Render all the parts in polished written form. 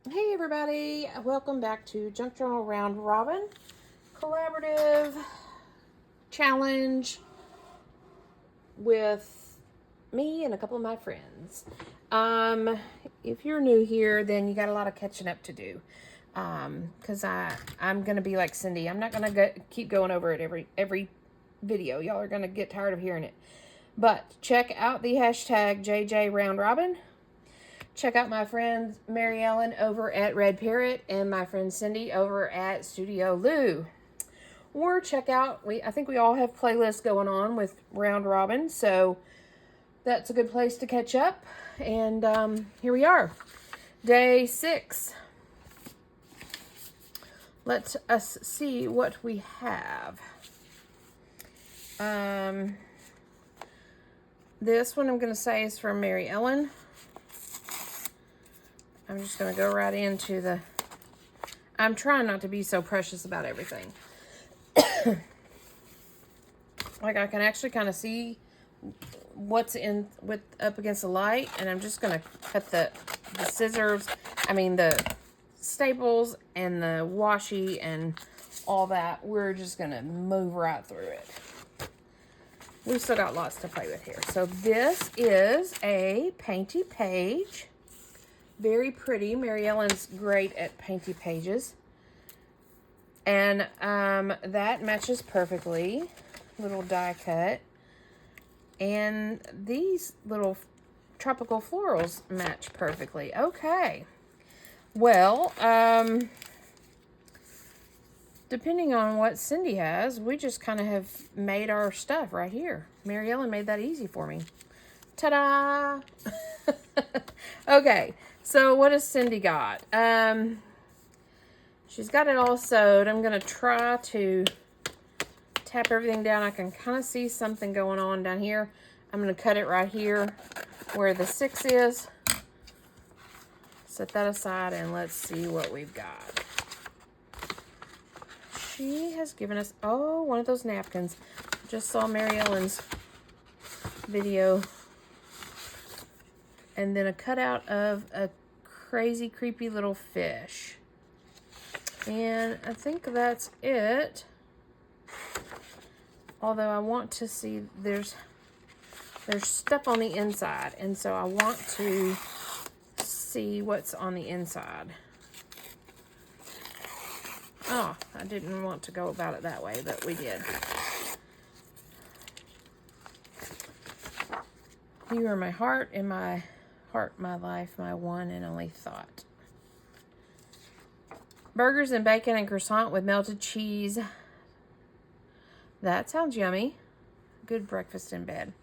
Hey everybody, welcome back to Junk Journal Round Robin collaborative challenge with me and a couple of my friends. If you're new here, then you got a lot of catching up to do. Because I'm gonna be like Cindy. I'm not gonna keep going over it every video. Y'all are gonna get tired of hearing it. But check out the hashtag JJ Round Robin. Check out my friend Mary Ellen over at RedParrot and my friend Cindy over at Studioloo. Or check out, I think we all have playlists going on with Round Robin, so that's a good place to catch up. And here we are, day 6. Let us see what we have. This one I'm going to say is from Mary Ellen. I'm just going to go right into the... I'm trying not to be so precious about everything. Like I can actually kind of see what's up against the light, and I'm just going to cut the staples and the washi and all that. We're just going to move right through it. We've still got lots to play with here. So this is a painty page. Very pretty. Mary Ellen's great at painty pages. And that matches perfectly. Little die cut. And these little tropical florals match perfectly. Okay. Well, depending on what Cindy has, we just kind of have made our stuff right here. Mary Ellen made that easy for me. Ta-da! Okay. So what has Cindy got? She's got it all sewed. I'm going to try to tap everything down. I can kind of see something going on down here. I'm going to cut it right here where the 6 is. Set that aside and let's see what we've got. She has given us, one of those napkins. Just saw Mary Ellen's video. And then a cutout of a crazy, creepy little fish. And I think that's it. Although I want to see, there's stuff on the inside. And so I want to see what's on the inside. Oh, I didn't want to go about it that way, but we did. You are my heart and my life, my one and only thought. Burgers and bacon and croissant with melted cheese. That sounds yummy. Good breakfast in bed.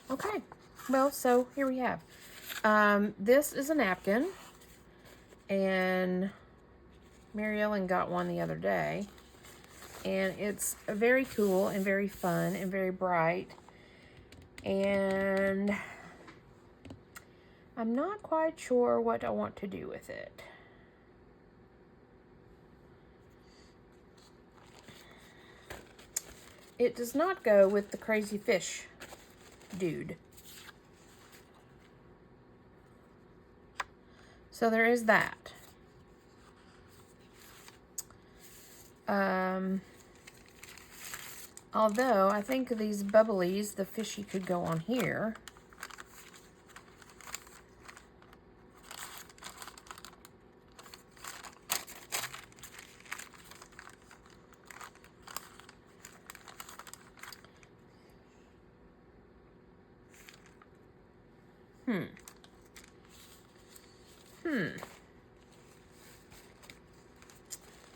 Okay. Well, so here we have. This is a napkin. And Mary Ellen got one the other day. And it's very cool and very fun and very bright. And I'm not quite sure what I want to do with it. It does not go with the crazy fish dude. So there is that. Although, I think these bubblies, the fishy could go on here.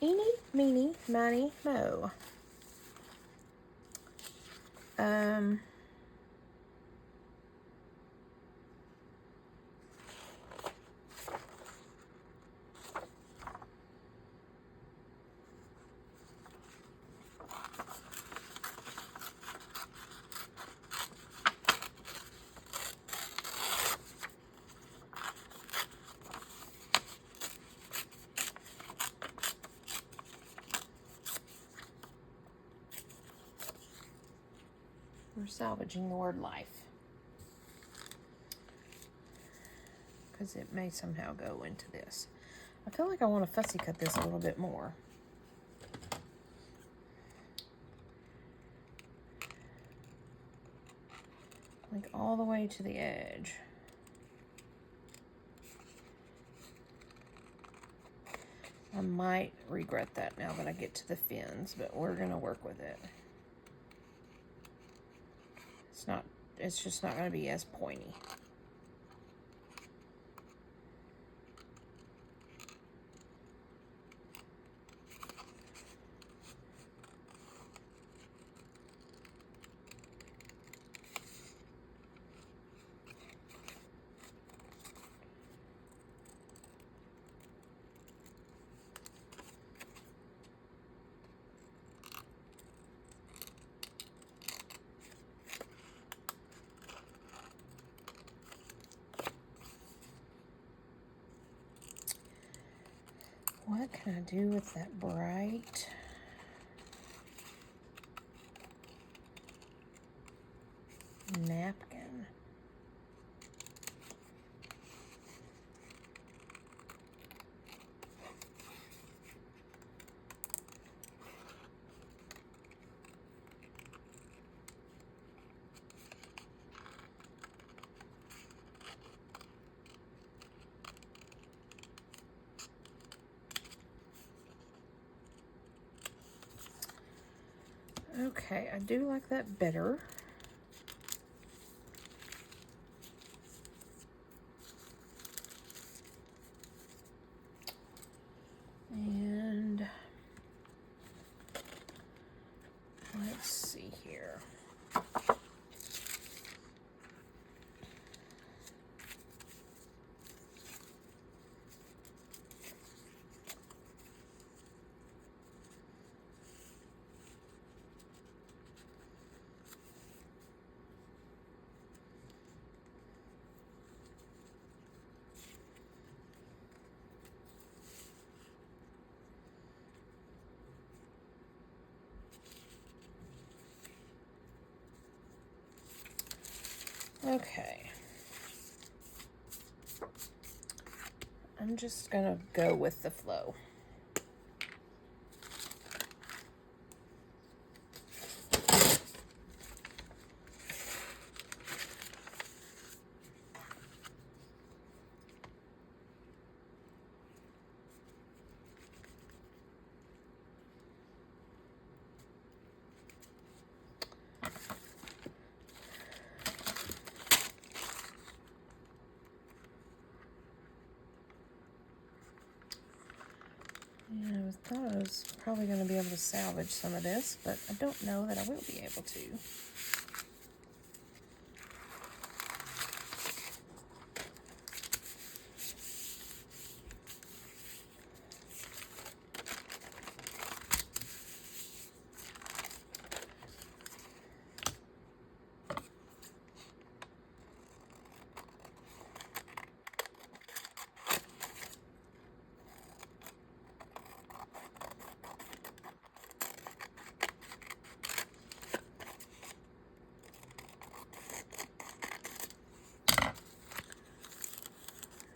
Eeny, meeny, miny, mo. We're salvaging the word life. because it may somehow go into this. I feel like I want to fussy cut this a little bit more. Like all the way to the edge. I might regret that now that I get to the fins, but we're gonna work with it. It's just not gonna be as pointy. What can I do with that bright napkin? Okay, I do like that better. And let's see here. Okay. I'm just gonna go with the flow. And I thought I was probably going to be able to salvage some of this, but I don't know that I will be able to.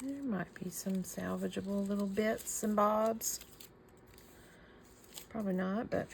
There might be some salvageable little bits and bobs. Probably not, but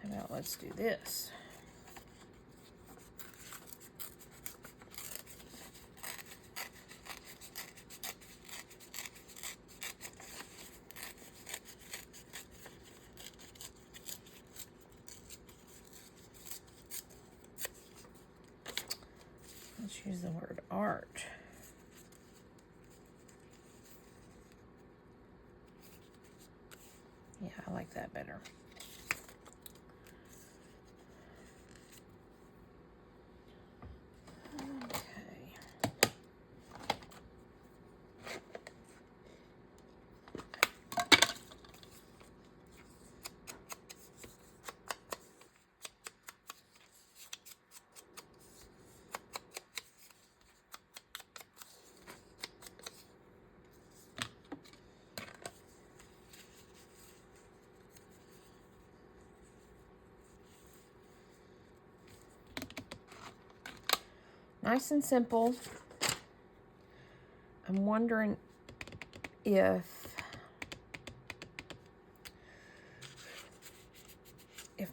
how about let's do this. Let's use the word art. better. Nice and simple. I'm wondering if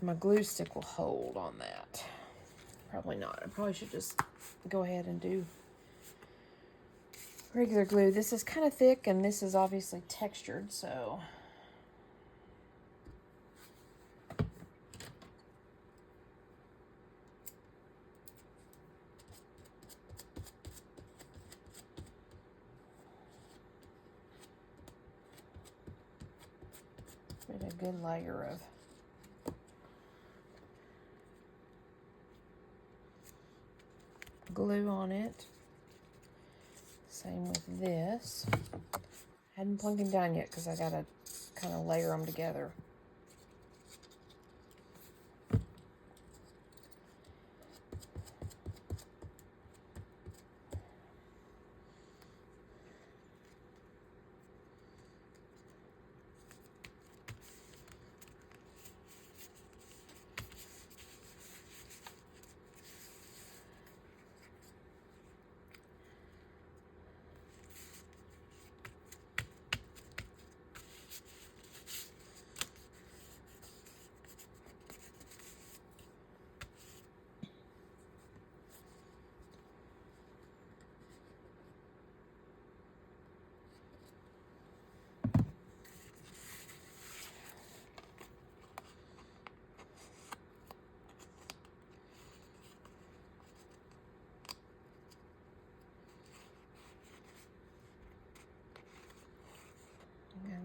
my glue stick will hold on that. Probably not. I probably should just go ahead and do regular glue. This is kind of thick and this is obviously textured, so get a good layer of glue on it. Same with this. Hadn't plunked them down yet because I gotta kind of layer them together.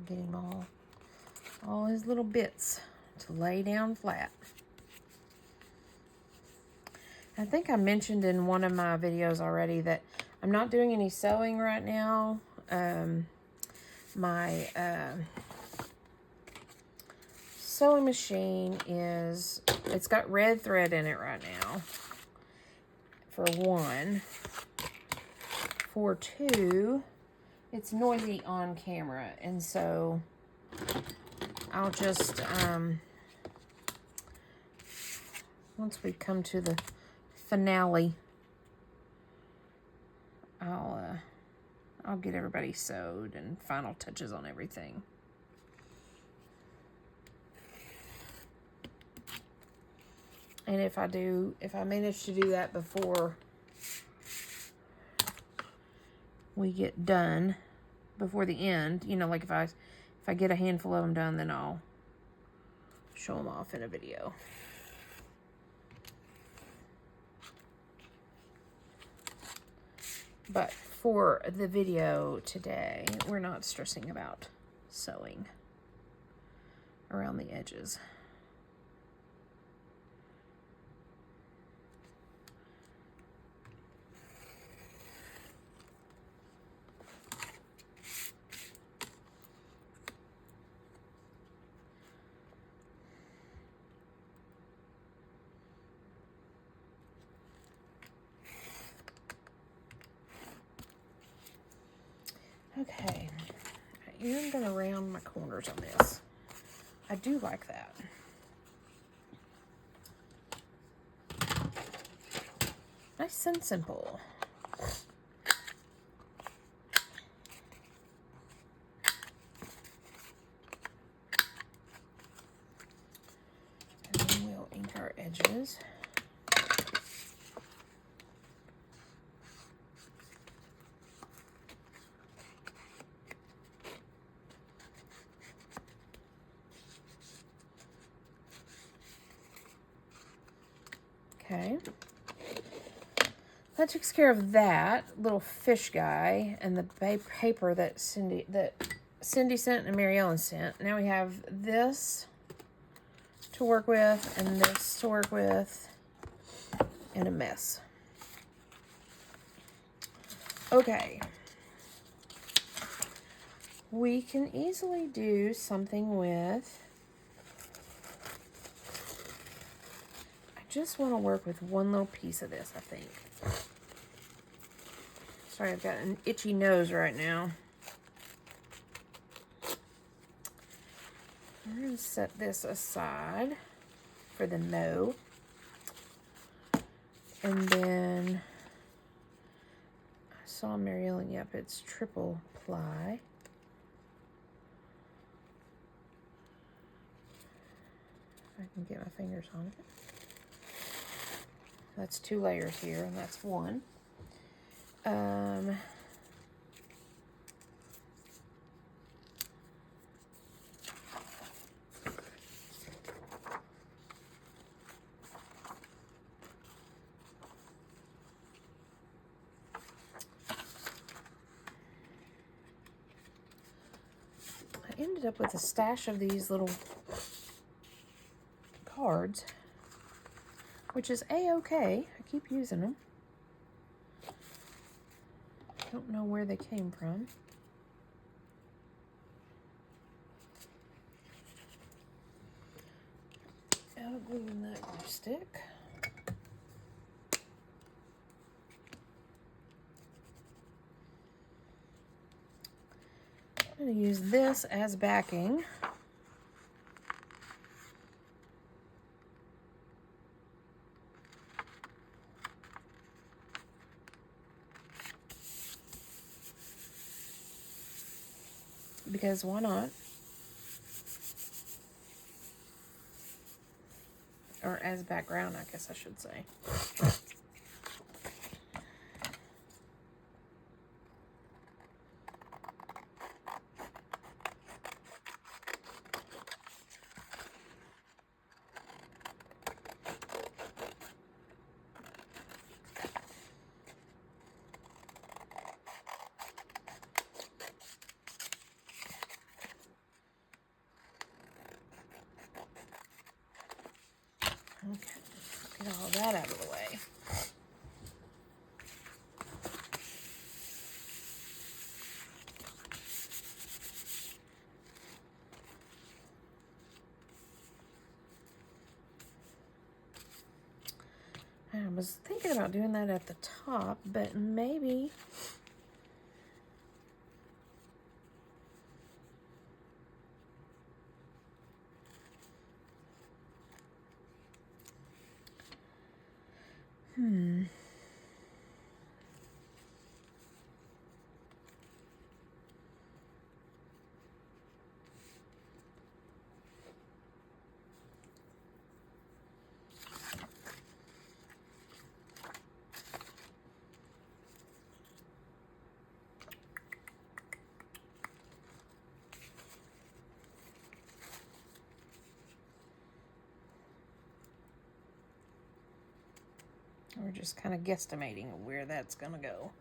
Get him all his little bits to lay down flat. I think I mentioned in one of my videos already that I'm not doing any sewing right now. My sewing machine it's got red thread in it right now, for one. For two, it's noisy on camera, and so I'll just, once we come to the finale, I'll get everybody sewed and final touches on everything. And if I manage to do that before we get done, before the end, you know, like if I get a handful of them done, then I'll show them off in a video. But for the video today, we're not stressing about sewing around the edges. Okay, I'm going to round my corners on this. I do like that. Nice and simple. And then we'll ink our edges. Okay, that takes care of that little fish guy and the paper that Cindy sent and Mary Ellen sent. Now we have this to work with and this to work with and a mess. Okay. We can easily do something with, I just want to work with one little piece of this, I think. Sorry, I've got an itchy nose right now. I'm going to set this aside for the no. And then I saw Mary Ellen, yep, it's triple ply. If I can get my fingers on it. That's 2 layers here, and that's 1. I ended up with a stash of these little cards, which is a-okay. I keep using them. Don't know where they came from. Out of glue in that glue stick. I'm going to use this as backing. Because why not? Or as background, I guess I should say. Okay, get all that out of the way. I was thinking about doing that at the top, but maybe we're just kind of guesstimating where that's going to go.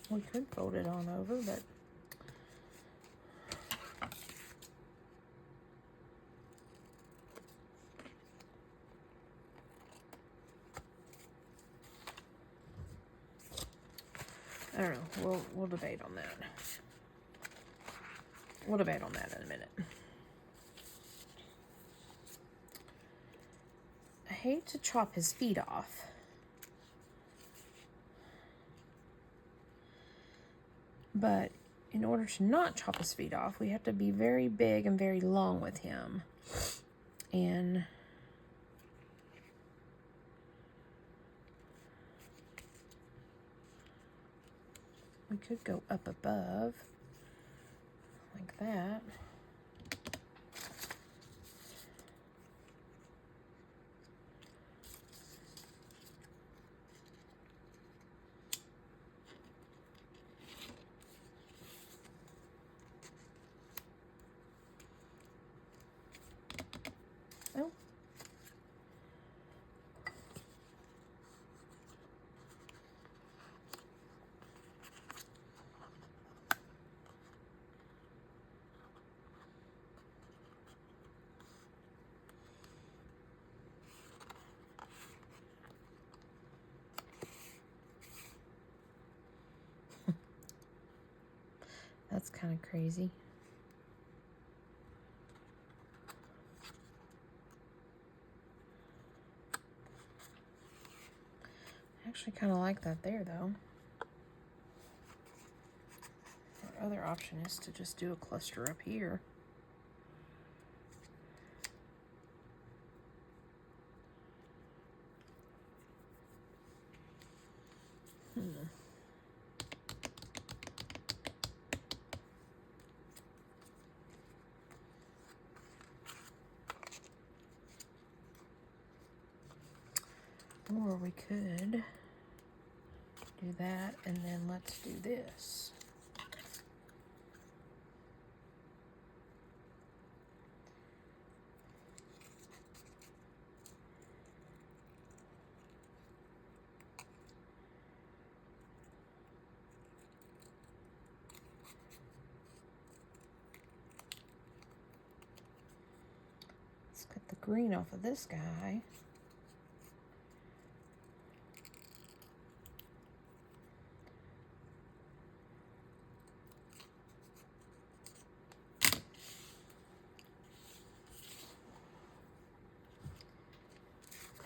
We could fold it on over, but I don't know. We'll debate on that. We'll debate on that in a minute. I hate to chop his feet off. But in order to not chop his feet off, we have to be very big and very long with him. And we could go up above like that. That's kind of crazy. I actually kind of like that there, though. Our other option is to just do a cluster up here. Or we could do that, and then let's do this. Let's cut the green off of this guy.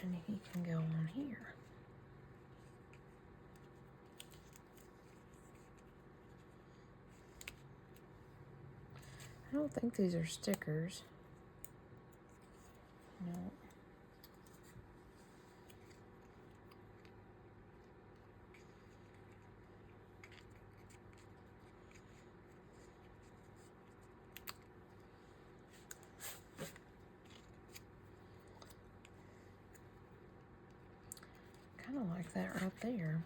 And he can go on here. I don't think these are stickers. No. Kind of like that right there.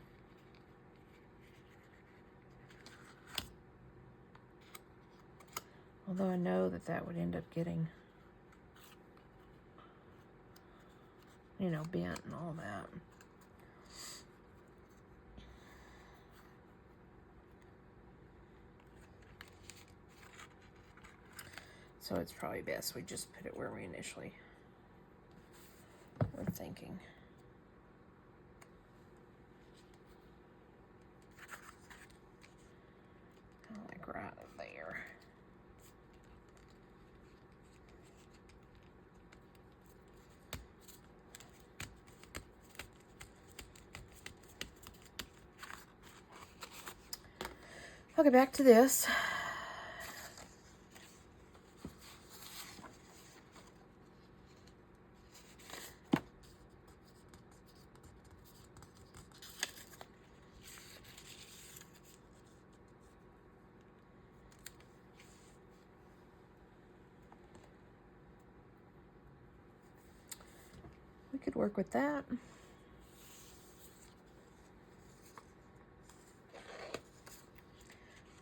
Although I know that that would end up getting, you know, bent and all that. So it's probably best we just put it where we initially were thinking. Kind of like right there. Okay, back to this. We could work with that.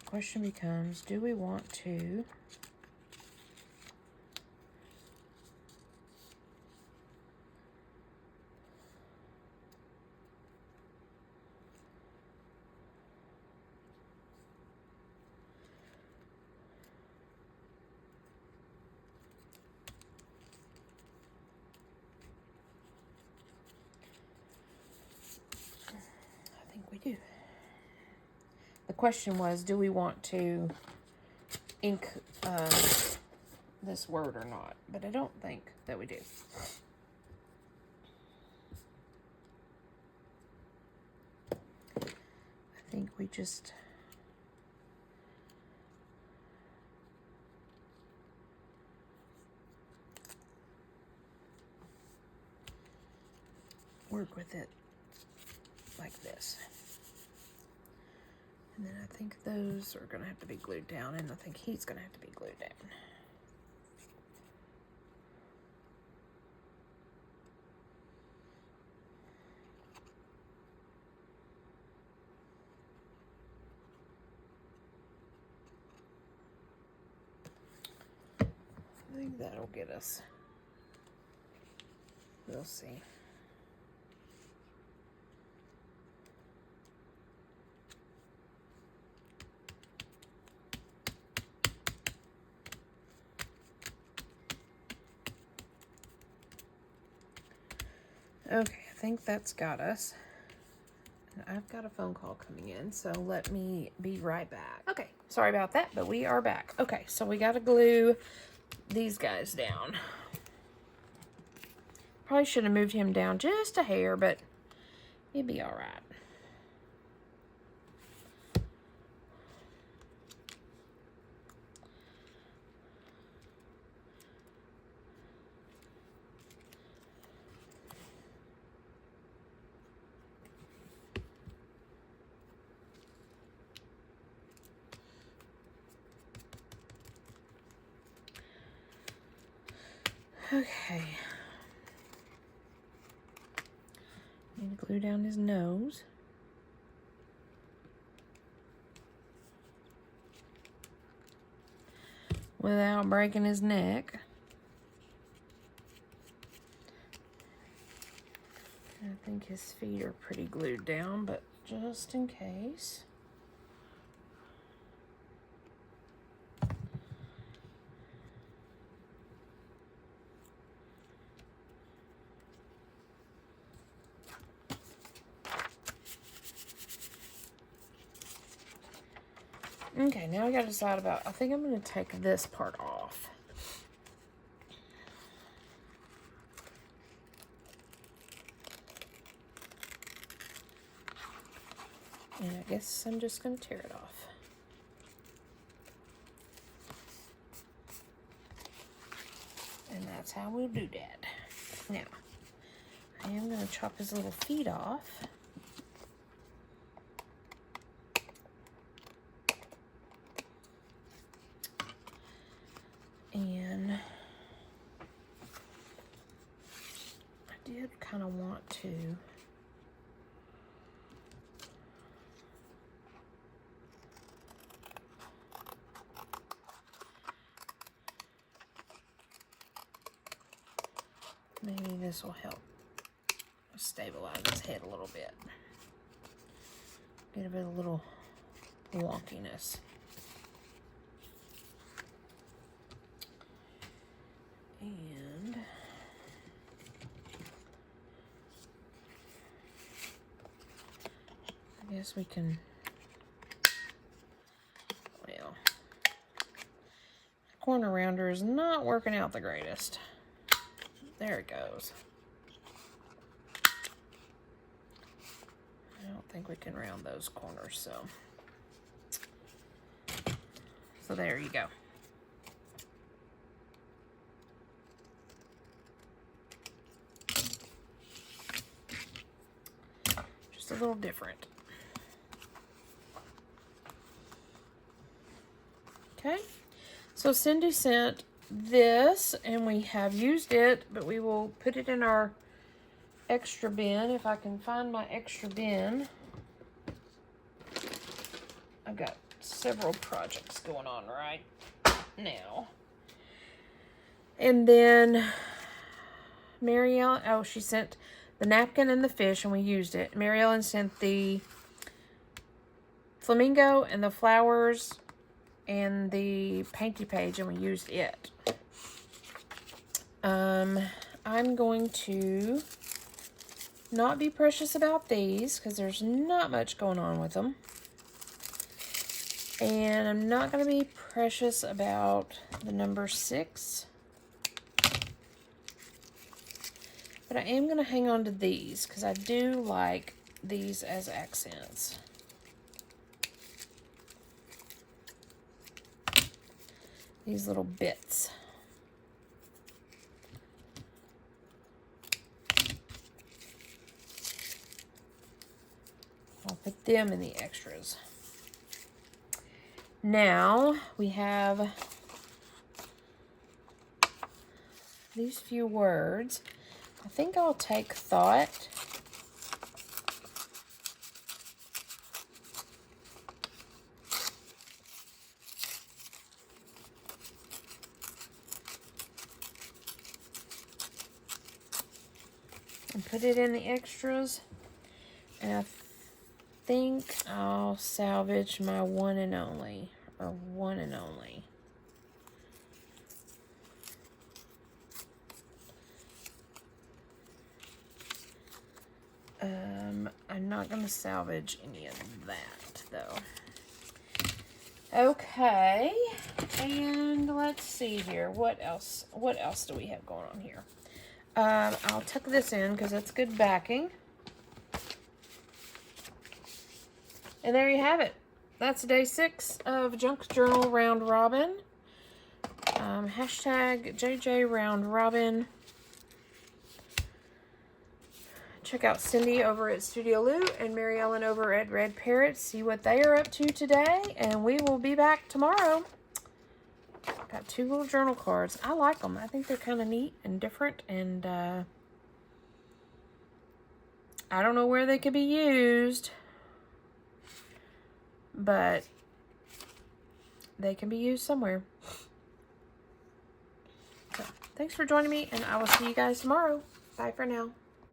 Question becomes, do we want to we do. The question was, do we want to ink this word or not? But I don't think that we do. I think we just work with it like this. And then I think those are going to have to be glued down, and I think he's going to have to be glued down. I think that'll get us. We'll see. Okay, I think that's got us. And I've got a phone call coming in, so let me be right back. Okay, Sorry about that, but we are back. Okay, so we got to glue these guys down. Probably should have moved him down just a hair, but it'd be all right. Okay. Need to glue down his nose. Without breaking his neck. I think his feet are pretty glued down, but just in case. Okay, now I gotta decide about, I think I'm gonna take this part off. And I guess I'm just gonna tear it off. And that's how we'll do that. Now, I am gonna chop his little feet off. And I did kind of want to maybe this will help stabilize his head a little bit. Get a bit of a little wonkiness. And I guess we can, well, corner rounder is not working out the greatest. There it goes. I don't think we can round those corners, so there you go. Just a little different. Okay, so Cindy sent this, and we have used it, but we will put it in our extra bin. If I can find my extra bin. I've got several projects going on right now. And then Mary Ellen, oh, she sent the napkin and the fish, and we used it. Mary Ellen sent the flamingo and the flowers and the painty page, and we used it. I'm going to not be precious about these because there's not much going on with them. And I'm not going to be precious about the number 6. But I am going to hang on to these because I do like these as accents. These little bits. I'll put them in the extras. Now we have these few words. I think I'll take thought. And put it in the extras. And I think I'll salvage my one and only, or one and only. I'm not going to salvage any of that, though. Okay, and let's see here. What else do we have going on here? I'll tuck this in because that's good backing. And there you have it. That's day 6 of Junk Journal Round Robin. Hashtag JJ Round Robin. Check out Cindy over at Studioloo and Mary Ellen over at Red Parrot. See what they are up to today. And we will be back tomorrow. Got 2 little journal cards. I like them. I think they're kind of neat and different. And I don't know where they could be used. But they can be used somewhere. So, thanks for joining me. And I will see you guys tomorrow. Bye for now.